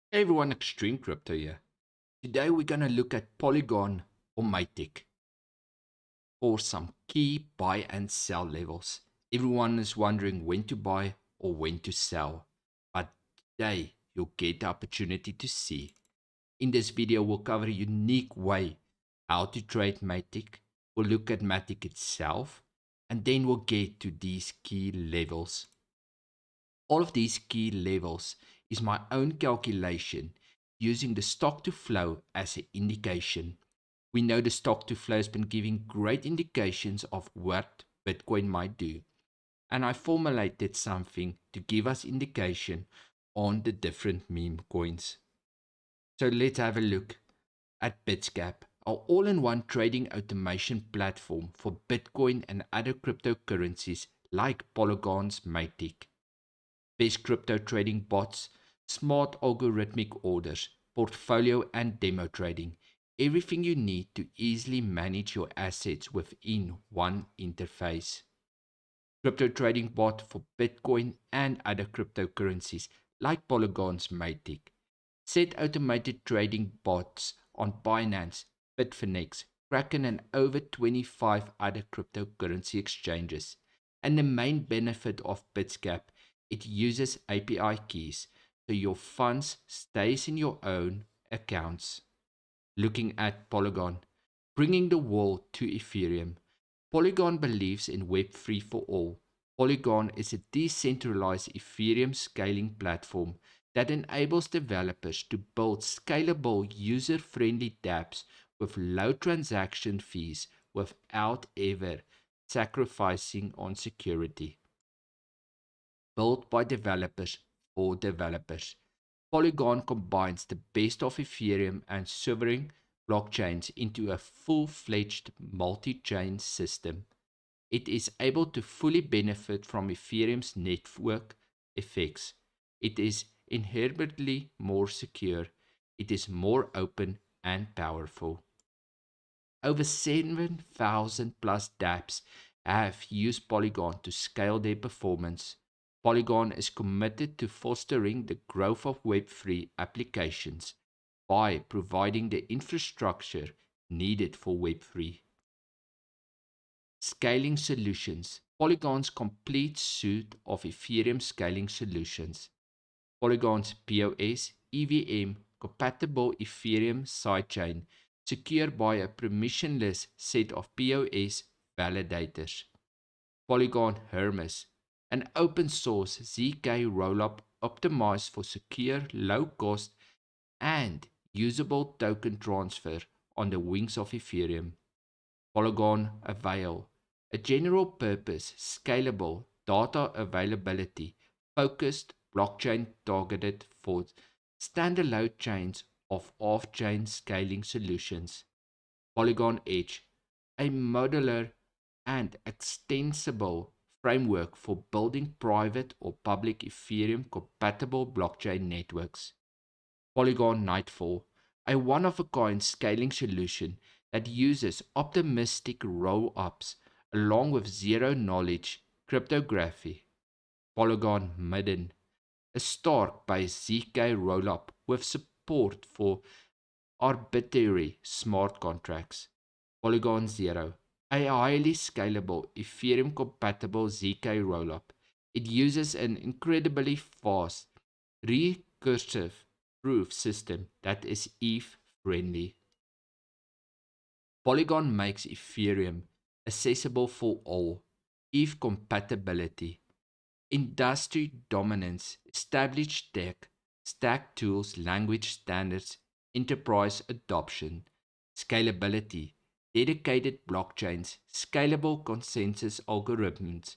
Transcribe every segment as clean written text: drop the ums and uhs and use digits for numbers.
Hey everyone, Extreme Crypto here. Today we're going to look at Polygon or Matic for some key buy and sell levels. Everyone is wondering when to buy or when to sell, but today you'll get the opportunity to see. In this video, we'll cover a unique way how to trade Matic. We'll look at Matic itself, and then we'll get to these key levels. All of these key levels is my own calculation using the stock to flow as an indication. We know the stock to flow has been giving great indications of what Bitcoin might do. And I formulated something to give us indication on the different meme coins. So let's have a look at Bitscap, our all-in-one trading automation platform for Bitcoin and other cryptocurrencies like Polygon's Matic. Best crypto trading bots, smart algorithmic orders, portfolio and demo trading. Everything you need to easily manage your assets within one interface. Crypto trading bot for Bitcoin and other cryptocurrencies like Polygon's Matic. Set automated trading bots on Binance, Bitfinex, Kraken and over 25 other cryptocurrency exchanges. And the main benefit of Bitscap, it uses API keys, so your funds stays in your own accounts. Looking at Polygon, bringing the world to Ethereum. Polygon believes in Web3 for all. Polygon is a decentralized Ethereum scaling platform that enables developers to build scalable, user-friendly dApps with low transaction fees without ever sacrificing on security. Built by developers for developers, Polygon combines the best of Ethereum and sovereign blockchains into a full-fledged multi-chain system. It is able to fully benefit from Ethereum's network effects. It is inherently more secure. It is more open and powerful. Over 7,000 plus dApps have used Polygon to scale their performance. Polygon is committed to fostering the growth of Web3 applications by providing the infrastructure needed for Web3. Scaling solutions. Polygon's complete suite of Ethereum scaling solutions. Polygon's POS, EVM, compatible Ethereum sidechain, secured by a permissionless set of POS validators. Polygon Hermes, an open source ZK rollup optimized for secure, low cost, and usable token transfer on the wings of Ethereum. Polygon Avail, a general purpose, scalable data availability focused blockchain targeted for standalone chains of off-chain scaling solutions. Polygon Edge, a modular and extensible framework for building private or public Ethereum compatible blockchain networks. Polygon Nightfall, a one-of-a-kind scaling solution that uses optimistic roll-ups along with zero-knowledge cryptography. Polygon Midden, a Stark-based ZK rollup with support for arbitrary smart contracts. Polygon Zero, a highly scalable Ethereum-compatible ZK rollup. It uses an incredibly fast, recursive proof system that is ETH-friendly. Polygon makes Ethereum accessible for all. ETH compatibility, industry dominance, established tech, stack tools, language standards, enterprise adoption, scalability, dedicated blockchains, scalable consensus algorithms,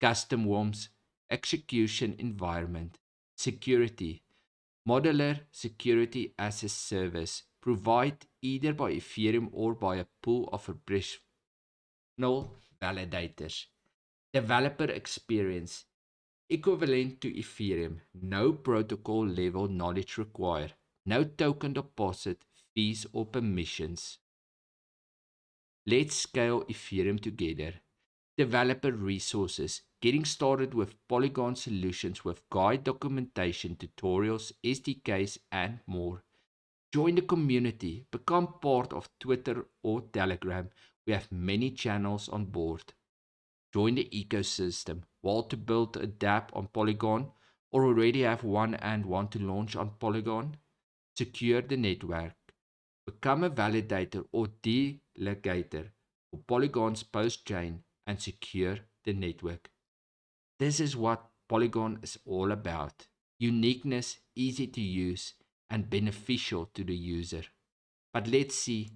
custom WOMs, execution environment, security, modular security as a service, provided either by Ethereum or by a pool of operational validators. Developer experience, equivalent to Ethereum, no protocol level knowledge required, no token deposit, fees or permissions. Let's scale Ethereum together. developer resources, getting started with Polygon solutions with guide documentation, tutorials, SDKs, and more. Join the community, become part of Twitter or Telegram. We have many channels on board. Join the ecosystem. Want to build a dApp on Polygon or already have one and want to launch on Polygon? Secure the network. Become a validator or delegator for Polygon's post-chain and secure the network. This is what Polygon is all about. Uniqueness, easy to use, and beneficial to the user. But let's see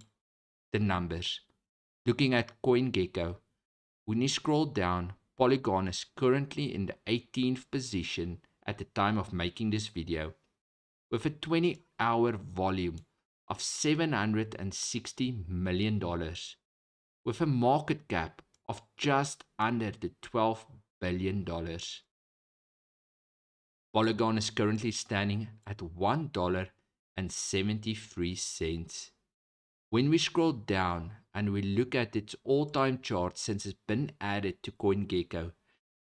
the numbers. Looking at CoinGecko, when you scroll down, Polygon is currently in the 18th position at the time of making this video, with a 20-hour volume of $760 million, with a market cap of just under the $12 billion. Polygon is currently standing at $1.73. When we scroll down and we look at its all-time chart since it's been added to CoinGecko,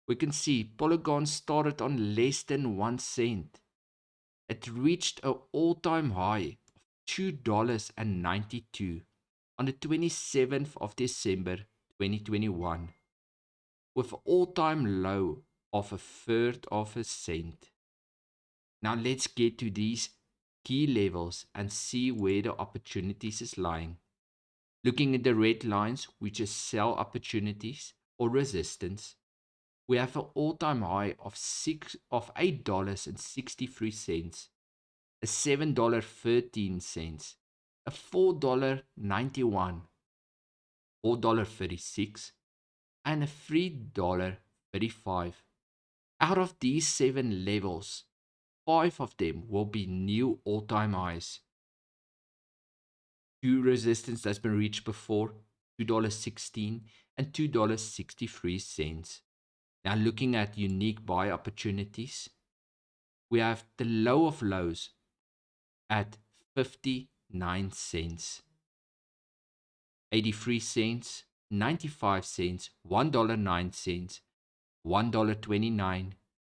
we can see Polygon started on less than 1 cent. It reached an all-time high of $2.92 on the 27th of December 2021, with an all-time low of 1/3 of a cent. Now let's get to these key levels and see where the opportunities is lying. Looking at the red lines, which is sell opportunities or resistance, we have an all-time high of $8.63, a $7.13, a $4.91, $4.36, and a $3.35. Out of these 7 levels, 5 of them will be new all-time highs. 2 resistance that's been reached before, $2.16 and $2.63. Now looking at unique buy opportunities, we have the low of lows at 59 cents, 83 cents, 95 cents, $1.09, $1.29,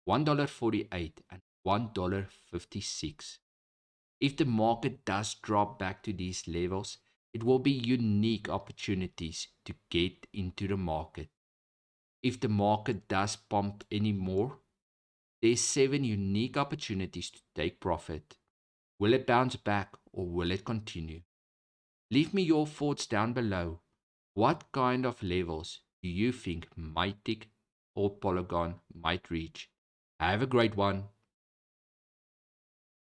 $1.48, and $1.56. If the market does drop back to these levels, it will be unique opportunities to get into the market. If the market does pump any more, there's 7 unique opportunities to take profit. Will it bounce back or will it continue? Leave me your thoughts down below. What kind of levels do you think Matic or Polygon might reach? Have a great one.